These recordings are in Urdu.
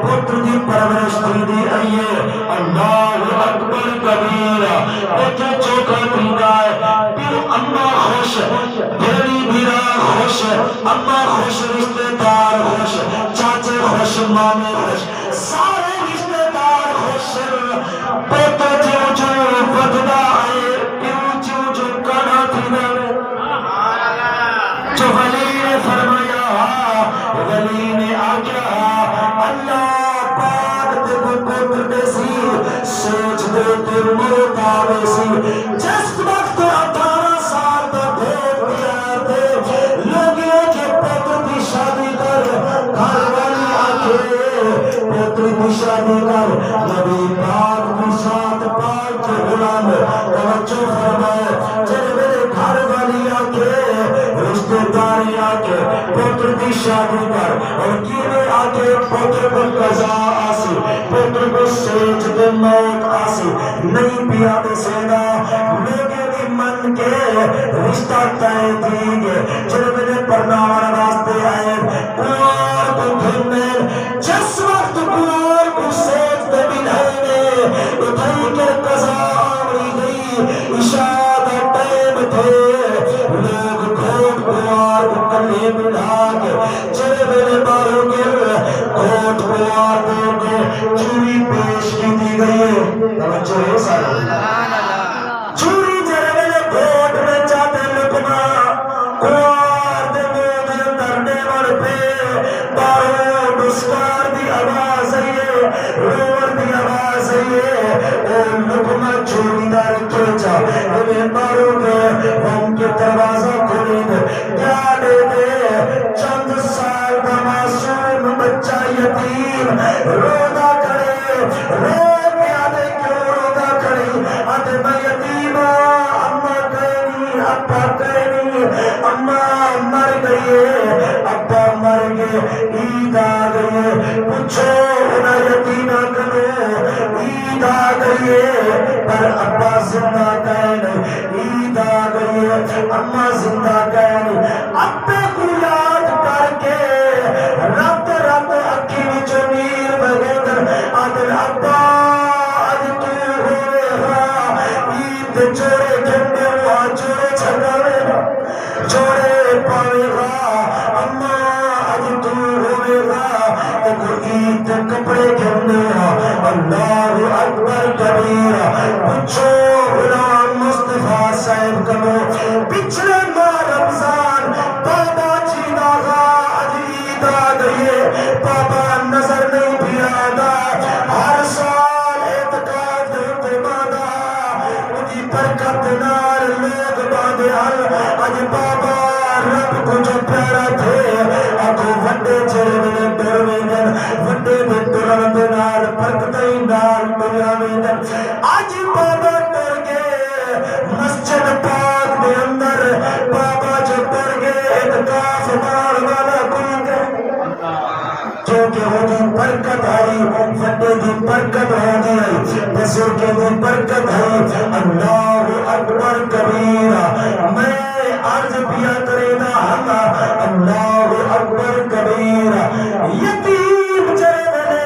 پتر دی پرورش دی آئیے اللہ اکبر کبیرہ پتر چوکا پیدا ہے پھر اماں خوش بھیڑی بھیڑا خوش اماں خوش رشتہ دار خوش چاچے خوش مامے خوش سارے رشتہ دار خوش پتر جو جو بدلا آئے پھر جو جو کانا تھینا جو ولی نے فرمایا ولی نے آگیا اللہ پاک دے کو پتر دے سی سوچ دے تے مرتا دے سی جس وقت 18 سال دا بھیٹ پیار دے لوگے کے پتر دی شادی کر گھر والی آکے پتر دی شادی کر نبی پاک دی ساتھ پاک کے غلام توجہ فرمائے جب میرے گھر والی آکے رشتہ داری آکے پتر دی شادی کر اور کینے آکے پتر کو قضا آسی پتر کو سوچ دے موت آسی نہیں پیا دے سینا لوگے دی من کے رشتہ تائے دیگے جب میرے پرناوان راستے آئے قرآن کو گھرنے جس وقت قرآن کو سوچ دے بنائے اتھائی کے قضا آوری گئی اشارہ ٹائم تھے لوگ کھوٹ قرآن کو کلے ملا کے چلے میرے باروں گر کھوٹ قرآن دے کے چوری پیش کی دی گئی ہے توجہ ہے سارا چوری چلے میرے کھوٹ میں چاہتے لکما قرآن دے موت اندر نیور پہ باروں نسکار دی آواز ہے روڑ دی آواز ہے اے لکما چوری دار کیوں چاہ انہیں باروں کے ہم کے دروازہ کھولیں کیا دے دے چند سال کا معصوم بچہ یتیم رودا کرے رو پیادے کیوں رودا کرے آدھے میں یتیم اماں کہنی ابا کہنی اماں مر گئی ابا مر گئے عید آ گئی پوچھو انہیں یتیمہ کرو عید آ گئی پر ابا زندہ کہنے عید آ گئی اماں زندہ کہنے ابے کو یاد کر کے رات رات اکھی وچوں نیر بہے کر آدھر ابا آج تو ہوئے گا عید جوڑے گھنڈے ہوا جوڑے چھگاوے گا جوڑے پاوے گا اماں آج تو ہوئے گا اگر عید کپڑے گھنڈے گا اللہ اکبر کبیرہ پوچھو غلام مصطفیٰ صاحب کمو پچھلے ماہ رمضان بابا جی ناغا آج عید آ گئی بابا نظر نہیں بھی آدھا ہر سال اعتقاد دیتے مادا انہی برکت نار لوگ باندے حل آج بابا رب کو جو پیارا تھے آگو وڈے چرے میں ڈر میں دن وڈے میں درن دنار برکتیں نار دنیا میں دن آج بابا ڈر گئے مسجد پاک میں اندر بابا جو ڈر گئے اعتقاف مار والا کل گئے کیونکہ وہ دی برکت آئی وڈے دی برکت ہو گئی بزرگ دی برکت ہے اللہ اکبر کبیرہ میں عرض پیا کرے نا اللہ اکبر کبیرہ یتیم چرے ملے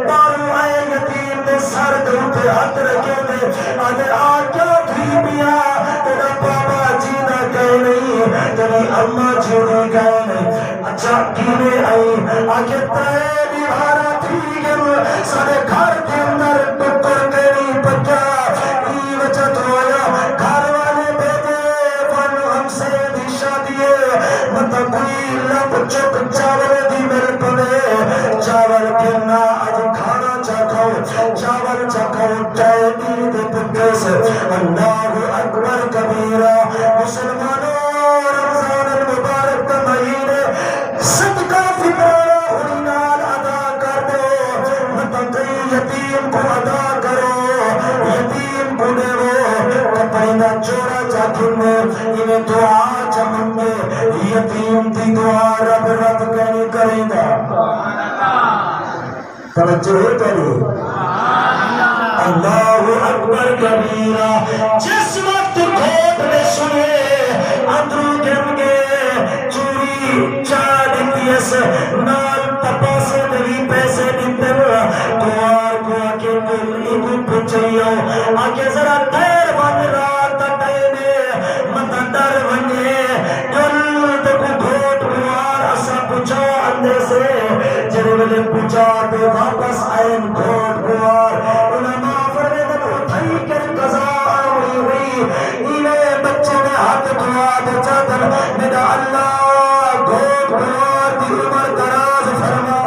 بارو آئے یتیم نے سر دوتے ہاتھ رکھے دے آدھے آکیا تھی پیا تیرا بابا جینا کہے نہیں تیری اممہ جینا کہے نہیں اچھا کینے آئی آکے تے دیوارا تھی گل سارے گھر کے اندر ٹکر تیری بچہ ای وجہ تو آیا گھر والے بیٹے فانو ہم سے دی شادیے مطا کوئی لب چک چاول دی مل پڑے چاول کہنا آج کھانا چاکھو چاول چاکھو چائے عید پکے سے اللہ اکبر کبیرہ مسلمانوں رمضان المبارک کا مہینے صدقہ فکرانہ ہنال ادا کر دو مطلقی یتیم کو ادا کرو یتیم کو دے وہ کپڑینا چورا چاکن میں انہیں دعا چمن میں یتیم دی دعا رب رب کہنے کریں گا توجہ ہے کرو اللہ اکبر کبیرہ جس وقت کھوٹ نے سنے اندروں گم گئے چوری چاہ دیتی ہے نال تپا سے نوی پیسے ویلے پوچھا تے واپس آئین گھوٹ گوار علماء فرمیدن اٹھائی کر قضا آوری ہوئی ایوے بچے نے ہاتھ دعا دے چادر میرا اللہ گھوٹ گوار دی عمر دراز فرما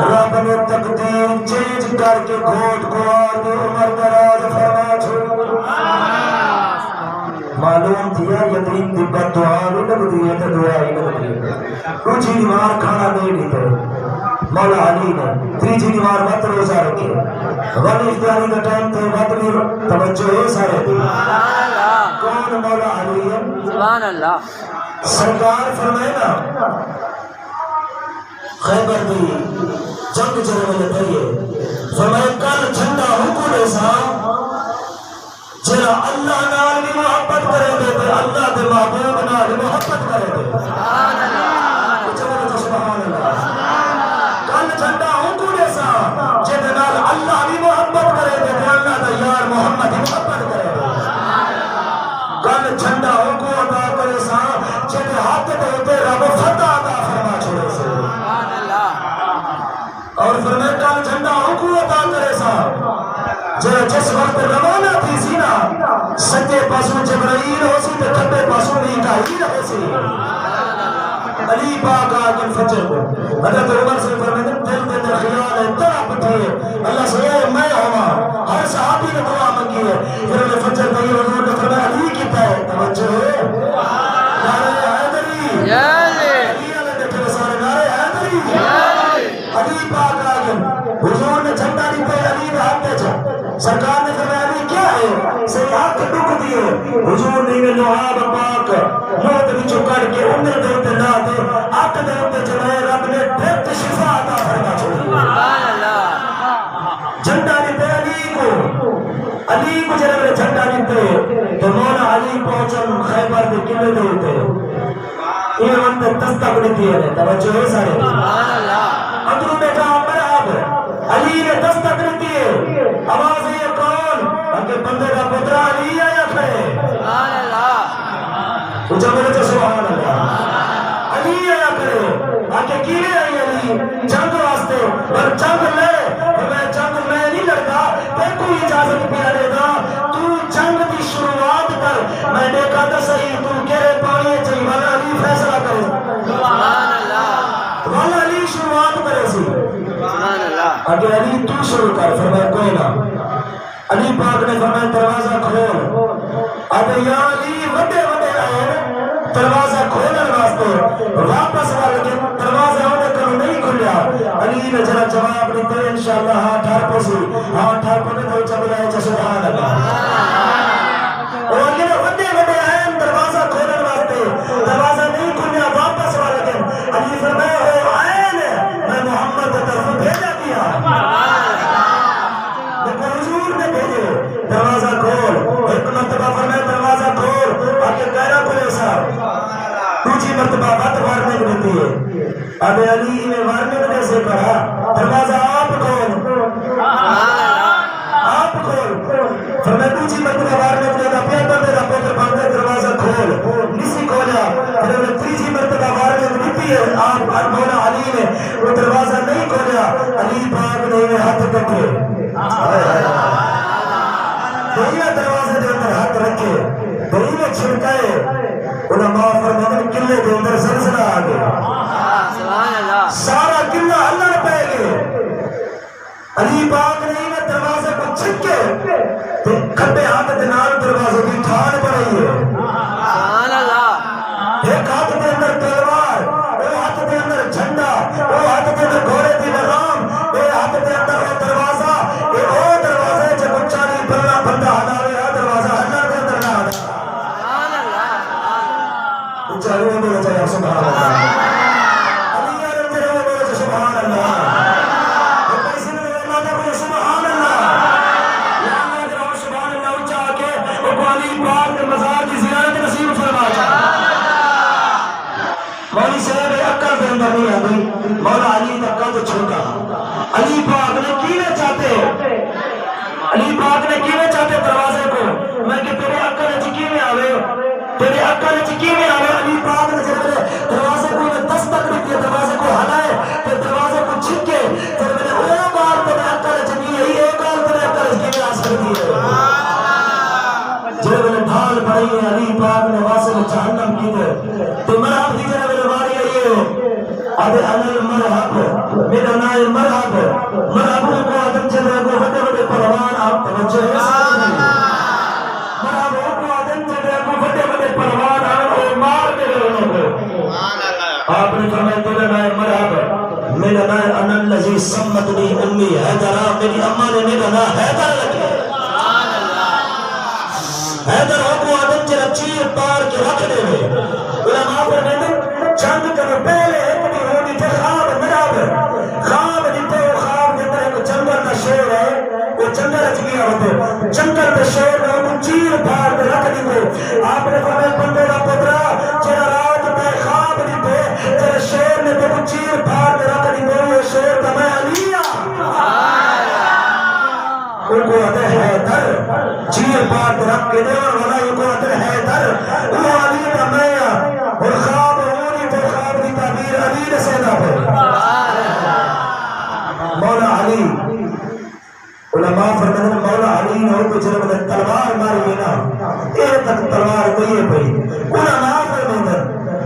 رب نے تقدیر چینج کر کے گھوٹ گوار دی عمر دراز فرما چھوڑ معلوم دیا یتیم دی بد دعا نہیں لگتی ہے تو دعا ہی لگتی ہے کچھ دیوار کھانا دے نہیں تو مولا علی نے تیجی دیوار وقت روزہ رکھے ولی افطاری کا ٹائم تے وقت بھی توجہ ہے سارے دی کون مولا علی ہے سبحان اللہ سرکار فرمائے نا خیبر دی جنگ چلے میں لٹائیے فرمائے کل جھنڈا حکم ایسا جرا اللہ نال بھی محبت کرے دے تے اللہ دے محبوب نال محبت کرے دے سبحان اللہ سبحان اللہ کل جھنڈا حکم ایسا جے نال اللہ بھی محبت کرے دے تے اللہ دا یار محمد بھی محبت کرے دے کل جھنڈا حکم عطا کرے سا جے ہاتھ دے تے رب فتح عطا فرما چھوڑے سے سبحان اللہ اور فرمائے کل جھنڈا حکم عطا کرے سا جس وقت روانہ تھی سی نا سجے پاسوں جبرائیل ہو سی تو کھبے پاسوں میکائیل ہو سی علی پاک آگے فجر کو حضرت عمر سے فرمائے دل دے در خیال ہے تڑپ تھی اللہ سے میں ہوا ہر صحابی نے دعا منگی ہے پھر انہیں فجر بھائی حضور نے فرمایا علی کیتا ہے توجہ ہے نعرہ حیدری علی علیہ بیٹھے سارے نعرہ حیدری علی پاک آگے حضور نے جھنڈا نہیں پہ علی نے ہاتھ دے چھا سرکار نے فرمایا علی کیا ہے سیاحت دکھ دیے حضور نے میں لوہاب پاک موت بھی چکر کے اندر دے تے نہ دے آت دے تے جنائے رب نے ڈھیرت شفا عطا فرما چھوڑی سبحان اللہ جھنڈا نہیں پہ علی کو جنہوں نے جھنڈا نہیں پہ تو مولا علی پہنچن خیبر دے قلعے دے تے یہ وقت دستک نہیں دیے نے توجہ ہے سارے سبحان اللہ اندروں میں کہا مرحب علی نے دستک نہیں دیے آواز یہ کون اگر بندے کا پترا علی آیا کھڑے سبحان اللہ اچھا بولے تو سبحان اللہ علی آیا کھڑے آگے کیلے آئی علی جنگ واسطے اور جنگ لے میں جنگ میں نہیں لڑتا تے کوئی اجازت پہ لے گا تو جنگ کی شروعات کر میں نے کہا تھا صحیح تو کہے پانی چاہیے والا علی فیصلہ کرے سبحان اللہ والا علی شروعات کرے سی سبحان اللہ اگر علی تو شروع کر فرمایا کوئی نہ علی پاک نے فرمایا دروازہ کھول اب یا علی وڈے وڈے آئے دروازہ کھولن واسطے واپس والے دروازہ ہونے کرو نہیں کھلیا علی نے جرا جواب نہیں دے انشاءاللہ ہاں ٹھار پسی ہاں ٹھار پنے تو چبلائے چا سبحان اللہ اور یہ وڈے وڈے آئے دروازہ کھولن واسطے دروازہ نہیں کھلیا واپس والے علی فرمایا ہو آئے میں محمد طرف بھیجا دیا لیکن حضور نے بھیجے دروازہ کھول ایک مرتبہ فرمائے دروازہ کھول آگے کہنا کھلے صاحب دوسری مرتبہ بات وارنے کو دیتی ہے اب علی نے وارنے کو جیسے کہا دروازہ آپ کھول آپ کھول فرمائے دوسری مرتبہ وارنے کو دیتا پیتا میرا پوتر باندھے دروازہ کھول نسی کھولا پھر انہیں تیسری مرتبہ وارنے کو دیتی ہے آپ مولا علی نے وہ دروازہ نہیں کھولیا علی پاک نے انہیں ہاتھ کٹھے دہیہ دروازے دے اندر ہاتھ رکھے دہیہ چھڑکائے علماء فرمائے قلعے دے اندر زلزلہ آگے سارا قلعہ اللہ پہ گئے علی پاک نے انہیں دروازے کو چھکے کھبے ہاتھ دنال دروازے کی ٹھان پڑی ہے ایک ہاتھ دے اندر تلوار وہ ہاتھ دے اندر جھنڈا وہ ہاتھ دے اندر گھوڑے دی لگام وہ ہاتھ دے اندر وہ دروازہ وہ دروازے جو بچاری بلنا بندہ ہلاوے ہے دروازہ اللہ دے اندر نہ ہلا سبحان اللہ بچاری وہ بولے چاہے سبحان اللہ علی آرم جرے وہ بولے سبحان اللہ کسی نے اللہ دے بولے سبحان اللہ یا اللہ جرے وہ سبحان اللہ اچھا آکے وہ علی پاک کے مزار کی زیارت نصیب فرما چاہتا مولی صاحب اکل کے اندر نہیں آگئی مولا علی کا قد چھوٹا علی پاک نے کیویں چاہتے علی پاک نے کیویں چاہتے دروازے کو میں کہ تیرے اکل چکی میں آوے تیرے اکل چکی میں آوے علی پاک نے جب دروازے کو دستک نہیں دیا دروازے کو ہلائے ادے انل مرحب میرا نائے مرحب مرحب کو آدم چلے گو بڑے بڑے پروان آپ توجہ ہے مرحب کو آدم چلے گو بڑے بڑے پروان آپ مار دے رہے ہو آپ نے فرمایا تیرا نائے مرحب میرا نائے انل لذی سمتنی امی حیدرہ میری اماں نے میرا نائے حیدر لگے حیدر کو آدم چلے چیر پار کے رکھ دے ہوئے علماء فرماتے چند کر پہلے ایک ہونی تھے خواب مرحب خواب دیتے ہو خواب دیتے ہیں جنگل کا شیر ہے وہ جنگل اچ گیا ہوتے جنگل کا شیر ہے وہ چیر پار کے رکھ دیتے آپ نے فرمایا بندے کا پترا چرا رات میں خواب دیتے تیرے شیر نے تو چیر پار کے رکھ دیتے وہ شیر کا میں علیہ ان کو آتے حیدر چیر پار کے رکھ کے دے والا ان کو آتے حیدر وہ علی کا میں اور خواب ہونی تو خواب کی تعبیر علی نے سیدہ پہ مولا علی علماء فرماتے ہیں مولا علی نے ان کو جنب نے تلوار ماری نا ایک تک تلوار کوئی ہے پہی علماء فرماتے ہیں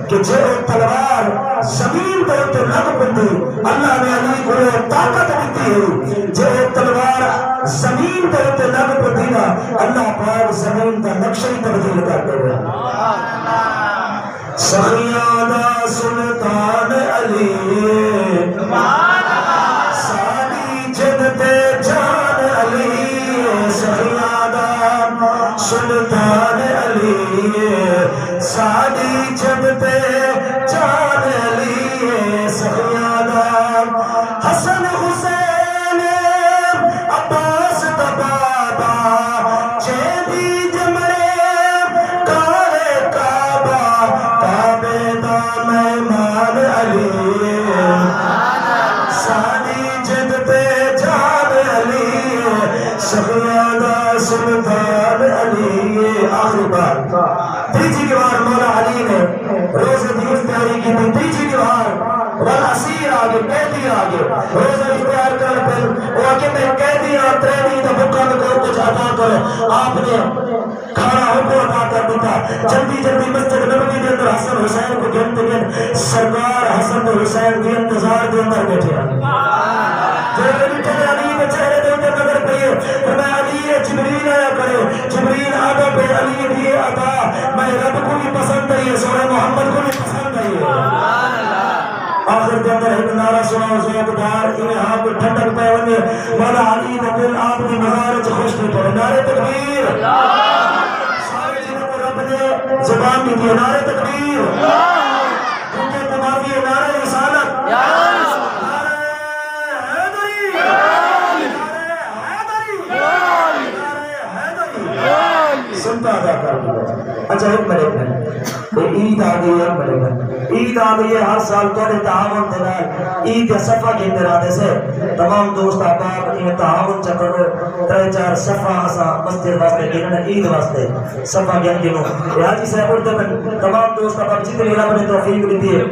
کہ جو تلوار زمین پر تو لگ پڑتی اللہ نے علی کو طاقت دیتی ہے جو تلوار زمین پر تو لگ پڑتی نا اللہ پاک زمین کا نقشہ ہی تبدیل کر دے گا سخیانہ سلطان علی ساری جدتے جان علی سخیانہ سلطان علی ساری جدتے جان علی سخیانہ حسن حسین عباس تبابا چیدی جمرے کارے کعبہ کعبے دا مہمان علی ساری جدتے جان علی سخیانہ سلطان علی آخری بات تیجی کے بار مولا علی نے روز دیوز تیاری کی تھی تیجی کے بار والاسیر آگے قیدی آگے روز اختیار کر پھر وہ آگے میں قیدی آترینی دا بکا میں کوئی کچھ عطا کرے آپ نے کھانا حکم عطا کر دیتا جلدی جلدی مسجد نبوی کے اندر حسن حسین کو گنتے گئے سرکار حسن حسین کے انتظار کے اندر بیٹھے جو بیٹھے علی کے چہرے دے اندر نظر پہیے فرمایا علی جبریل آیا کرے جبریل آدھا پہ علی دیئے عطا میں رب کو بھی پسند ہے سورہ محمد کو بھی پسند ہے آخر کے اندر ایک نعرہ سنا زیب دار انہیں آپ کو ٹھنڈک پہ ونگے مولا علی نے دل آپ کی مغارج خوش نہیں پڑے نعرہ تکبیر سارے جنہوں کو رب نے زبان بھی دیئے نعرہ تکبیر کیونکہ تمہاری نعرہ رسالت نعرہ حیدری سنتا ادا کر دیا اچھا ایک منٹ عید آگئی ہے بڑے گا عید آگئی ہے ہر سال توڑے تعاون دینا عید صفحہ کے اندرادے سے تمام دوست احباب انہیں تعاون چکرو ترے چار صفحہ اسا مسجد واسطے انہیں عید واسطے صفحہ گن گنو حاجی صاحب اردو میں تمام دوست احباب جتنے رب نے توفیق دی ہے